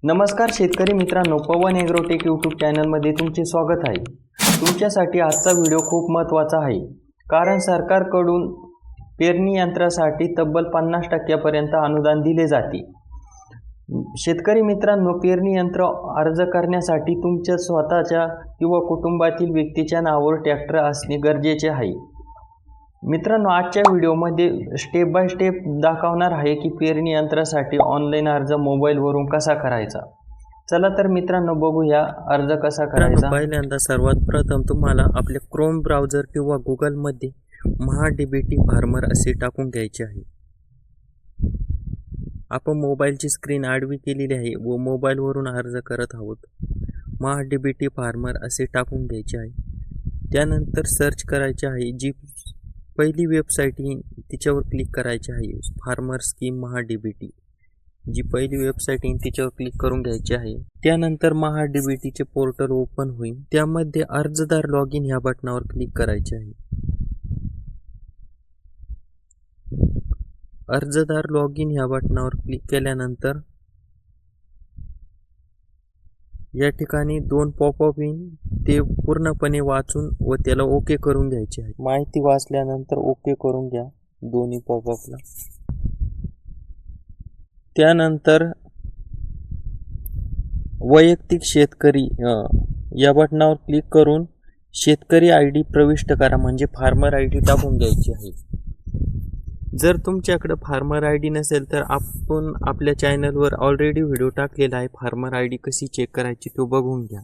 नमस्कार शेतकरी मित्रांनो, पवन ॲग्रोटेक यूट्यूब चॅनलमध्ये तुमचे स्वागत आहे। तुमच्यासाठी आजचा व्हिडिओ खूप महत्त्वाचा आहे, कारण सरकारकडून पेरणी यंत्रासाठी तब्बल 50% पर्यंत अनुदान दिले जाते। शेतकरी मित्रांनो, पेरणी यंत्र अर्ज करण्यासाठी तुमच्या स्वतःच्या किंवा कुटुंबातील व्यक्तीच्या नावावर ट्रॅक्टर असणे गरजेचे आहे। मित्रांनो, आजच्या व्हिडिओमध्ये स्टेप बाय स्टेप दाखवणार आहे की पेरणी यंत्रासाठी ऑनलाईन अर्ज मोबाईलवरून कसा करायचा। चला तर मित्रांनो, बघूया अर्ज कसा करायचा। पहिल्यांदा सर्वात प्रथम तुम्हाला आपले क्रोम ब्राउझर किंवा गुगलमध्ये महाडीबीटी फार्मर असे टाकून घ्यायचे आहे। आपण मोबाईलची स्क्रीन आडवी केलेली आहे व मोबाईलवरून अर्ज करत आहोत। महाडीबीटी फार्मर असे टाकून घ्यायचे आहे। त्यानंतर सर्च करायचे आहे, जी पहिली वेबसाईट येईल तिच्यावर क्लिक करायचे आहे। फार्मर स्कीम महाडीबीटी, जी पहिली वेबसाईट येईल तिच्यावर क्लिक करून घ्यायची आहे। त्यानंतर महाडीबीटीचे पोर्टल ओपन होईल, त्यामध्ये अर्जदार लॉग इन ह्या बटनावर क्लिक करायचे आहे। अर्जदार लॉग इन ह्या बटनावर क्लिक केल्यानंतर या ठिकाणी दोन पॉपअप येईल, ते पूर्णपणे वाचून व त्याला ओके करून घ्यायचे आहे। माहिती वाचल्यानंतर ओके करून घ्या दोन्ही पॉपअपला। त्यानंतर वैयक्तिक शेतकरी या बटनावर क्लिक करून शेतकरी ID प्रविष्ट करा, म्हणजे फार्मर ID टाकून घ्यायची आहे। जर तुमच्याकडे फार्मर ID नसेल तर आपण आपल्या चॅनलवर ऑलरेडी व्हिडिओ टाकलेला आहे, फार्मर ID कशी चेक करायची तो बघून घ्या।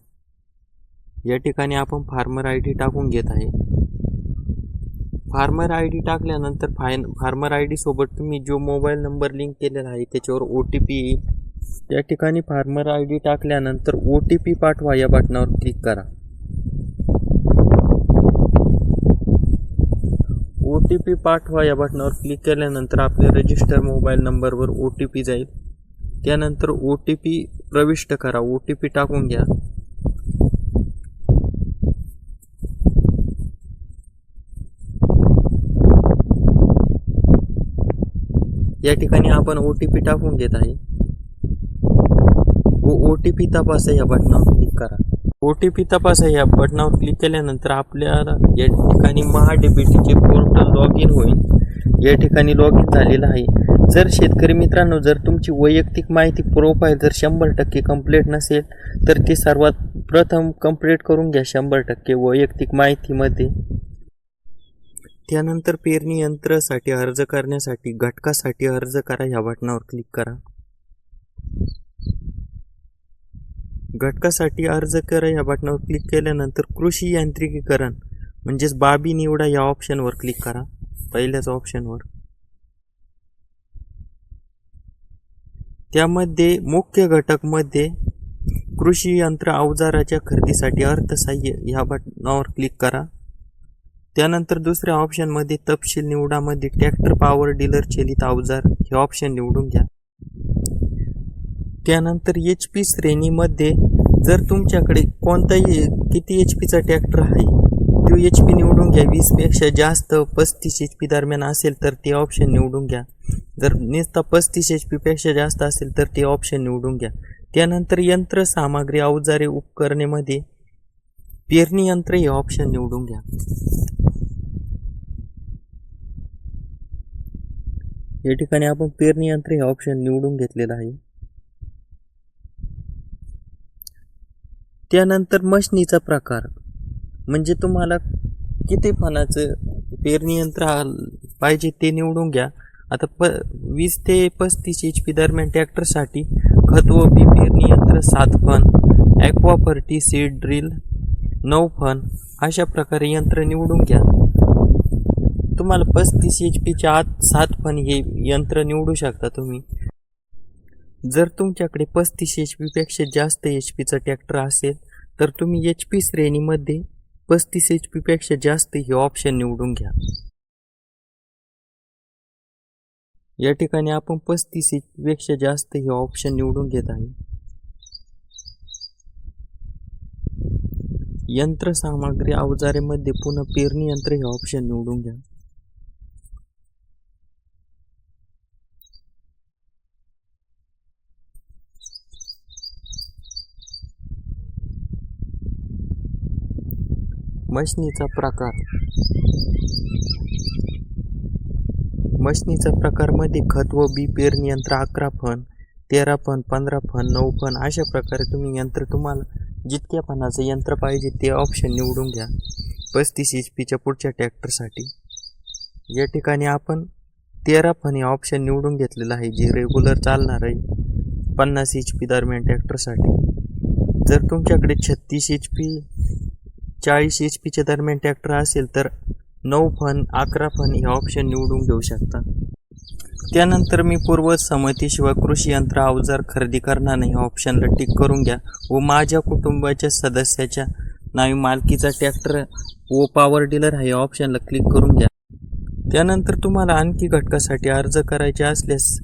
या ठिकाणी आपण फार्मर ID टाकून घेत आहे। फार्मर ID टाकल्यानंतर फार्मर ID सोबत तुम्ही जो मोबाईल नंबर लिंक केलेला आहे त्याच्यावर OTP येईल। त्या ठिकाणी फार्मर ID टाकल्यानंतर OTP पाठवा या बटनावर क्लिक करा। OTP पाठवा या बटनावर क्लिक केल्यानंतर आपल्या रजिस्टर मोबाईल नंबरवर OTP जाईल। त्यानंतर OTP प्रविष्ट करा, OTP टाकून घ्या। या ठिकाणी आपण OTP टाकून घेत आहे व OTP तपासा या बटनावर क्लिक करा। OTP तपासा या बटनावर क्लिक केल्यानंतर आपल्याला या ठिकाणी महाडीबीटीचे पोर्टल लॉग इन होईल। या ठिकाणी लॉग इन झालेलं आहे। जर शेतकरी मित्रांनो, जर तुमची वैयक्तिक माहिती प्रोफाईल जर 100% कंप्लीट नसेल तर ती सर्वात प्रथम कंप्लीट करून घ्या 100% वैयक्तिक माहितीमध्ये। त्यानंतर पेरणी यंत्रासाठी अर्ज करण्यासाठी घटकासाठी अर्ज करा या बटनावर क्लिक करा। घटकासाठी अर्ज करा या बटनावर क्लिक केल्यानंतर कृषी यांत्रिकीकरण म्हणजेच बाबी निवडा या ऑप्शनवर क्लिक करा, पहिल्याच ऑप्शनवर। त्यामध्ये मुख्य घटकमध्ये कृषी यंत्र अवजाराच्या खरेदीसाठी अर्थसहाय्य या बटनावर क्लिक करा। त्यानंतर दुसऱ्या ऑप्शनमध्ये तपशील निवडामध्ये ट्रॅक्टर पॉवर डिलर चलित अवजार हे ऑप्शन निवडून घ्या। त्यानंतर HP श्रेणीमध्ये जर तुमच्याकडे कोणताही किती HPचा ट्रॅक्टर आहे तो HP निवडून घ्या। 20 पेक्षा जास्त 35 HP दरम्यान असेल तर ते ऑप्शन निवडून घ्या। जर नुसता 35 HP पेक्षा जास्त असेल तर ते ऑप्शन निवडून घ्या। त्यानंतर यंत्र सामग्री अवजारे उपकरणेमध्ये पेरणी यंत्र हे ऑप्शन निवडून घ्या। या ठिकाणी आपण पेरणी यंत्र हे ऑप्शन निवडून घेतलेलं आहे। त्यानंतर मशनीचा प्रकार, म्हणजे तुम्हाला किती फणाचं पेरणी यंत्र पाहिजे ते निवडून घ्या। आता 20 ते 35 HP दरम्यान ट्रॅक्टरसाठी खत व बी पेरणी यंत्र 7 फण, ॲक्वाफर्टी सीड ड्रिल 9 फण अशा प्रकारे यंत्र निवडून घ्या। तुम्हाला 35 HPच्या आत 7 फण हे यंत्र निवडू शकता तुम्ही। जर तुमच्याकडे 35 HP पेक्षा जास्त HPचा ट्रॅक्टर असेल तर तुम्ही HP श्रेणीमध्ये 35 HP पेक्षा जास्त हे ऑप्शन निवडून घ्या। या ठिकाणी आपण 35 HP पेक्षा जास्त हे ऑप्शन निवडून घेत आहे। यंत्र सामग्री अवजारेमध्ये पुन्हा पेरणी यंत्र हे ऑप्शन निवडून घ्या। मशनीचा प्रकारमध्ये खत व बी पेरणी यंत्र 11 फन, 13 फन, 15 फन, 9 फन अशा प्रकारे तुम्ही यंत्र तुम्हाला जितक्या फनाचं यंत्र पाहिजे ते ऑप्शन निवडून घ्या 35 HP पुढच्या ट्रॅक्टरसाठी. या ठिकाणी आपण 13 फन हे ऑप्शन निवडून घेतलेलं आहे जे रेग्युलर चालणार आहे 50 HP दरम्यान ट्रॅक्टरसाठी. जर तुमच्याकडे 36 HP 40 HP दरम्यान ट्रॅक्टर असेल तर 9 फन 11 फन हे ऑप्शन निवडून घेऊ शकता. त्यानंतर मी पूर्वसंमतीशिवाय कृषी यंत्र अवजार खरेदी करणार नाही ऑप्शनला टिक करून घ्या व माझ्या कुटुंबाच्या सदस्याच्या नावी मालकीचा ट्रॅक्टर व पॉवर डीलर हे ऑप्शनला क्लिक करून घ्या. त्यानंतर तुम्हाला आणखी घटकासाठी अर्ज करायचे असल्यास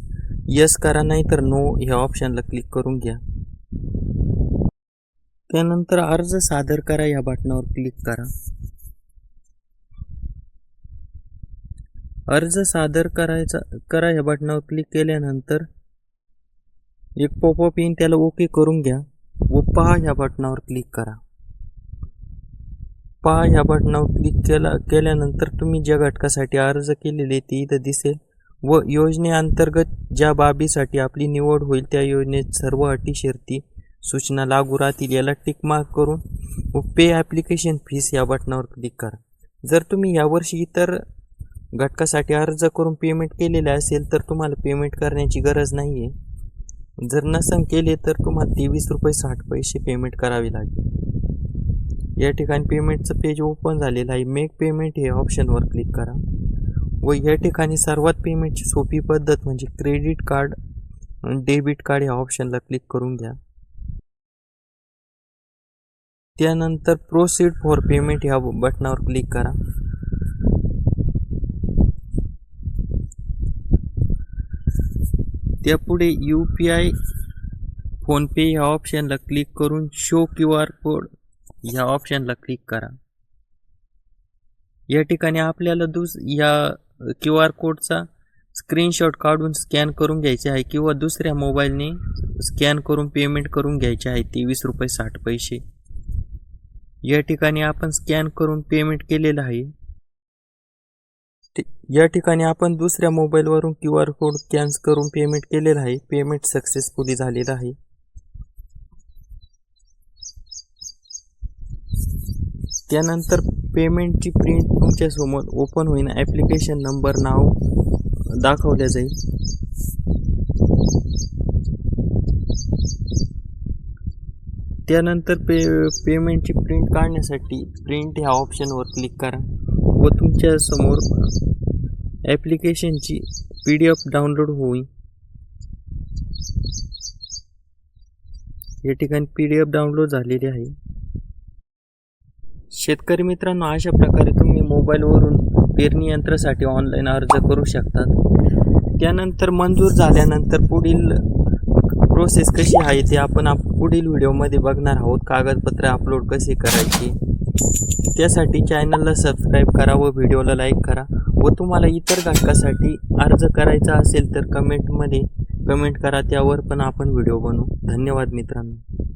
यस करा नाही तर नो ह्या ऑप्शनला क्लिक करून घ्या. त्यानंतर अर्ज सादर करा या बटनावर क्लिक करा. अर्ज सादर करा या बटनावर क्लिक केल्यानंतर एक पॉपअप येईल त्याला ओके करून घ्या व पहा या बटनावर क्लिक करा. पहा या बटनावर क्लिक केल्यानंतर तुम्ही ज्या घटकासाठी अर्ज केलेले ते इथं दिसेल व योजनेअंतर्गत ज्या बाबीसाठी आपली निवड होईल त्या योजनेत सर्व अटी शर्ती सूचना लागू राहतील याला टिक मार्क करून व पे ॲप्लिकेशन फीस या बटनावर क्लिक करा. जर तुम्ही यावर्षी इतर घटकासाठी अर्ज करून पेमेंट केलेले असेल तर तुम्हाला पेमेंट करण्याची गरज नाही आहे. जर नसन केले तर तुम्हाला ₹23.60 पेमेंट करावे लागेल. या ठिकाणी पेमेंटचं पेज ओपन झालेलं आहे. मेक पेमेंट हे ऑप्शनवर क्लिक करा व या ठिकाणी सर्वात पेमेंटची सोपी पद्धत म्हणजे क्रेडिट कार्ड डेबिट कार्ड या ऑप्शनला क्लिक करून घ्या. त्यानंतर प्रोसीड फॉर पेमेंट ह्या बटनावर क्लिक करा. त्यापुढे UPI फोनपे ह्या ऑप्शनला क्लिक करून शो QR कोड ह्या ऑप्शनला क्लिक करा. या ठिकाणी आपल्याला या QR कोडचा स्क्रीनशॉट काढून स्कॅन करून घ्यायचे आहे किंवा दुसऱ्या मोबाईलने स्कॅन करून पेमेंट करून घ्यायचे आहे ₹23.60. या ठिकाणी आपण स्कॅन करून पेमेंट केलेलं आहे. या ठिकाणी आपण दुसऱ्या मोबाईलवरून QR कोड स्कॅन करून पेमेंट केलेलं आहे. पेमेंट सक्सेसफुली झालेलं आहे. त्यानंतर पेमेंटची प्रिंट तुमच्यासमोर ओपन होईन. ॲप्लिकेशन नंबर नाव दाखवले जाईल. त्यानंतर पेमेंटची प्रिंट काढण्यासाठी प्रिंट ह्या ऑप्शनवर क्लिक करा व तुमच्या समोर ॲप्लिकेशनची PDF डाउनलोड होईल. या ठिकाणी PDF डाउनलोड झालेली आहे. शेतकरी मित्रांनो, अशा प्रकारे तुम्ही मोबाईलवरून पेरणी यंत्रासाठी ऑनलाईन अर्ज करू शकतात. त्यानंतर मंजूर झाल्यानंतर पुढील प्रोसेस कशी आहे ते आपण पुढील व्हिडिओमध्ये बघणार आहोत. कागदपत्रे अपलोड कसे करायचे त्यासाठी चॅनलला सबस्क्राईब करा व व्हिडिओला लाईक करा व तुम्हाला इतर घटकासाठी अर्ज करायचा असेल तर कमेंट करा, त्यावर पण आपण व्हिडिओ बनवू. धन्यवाद मित्रांनो.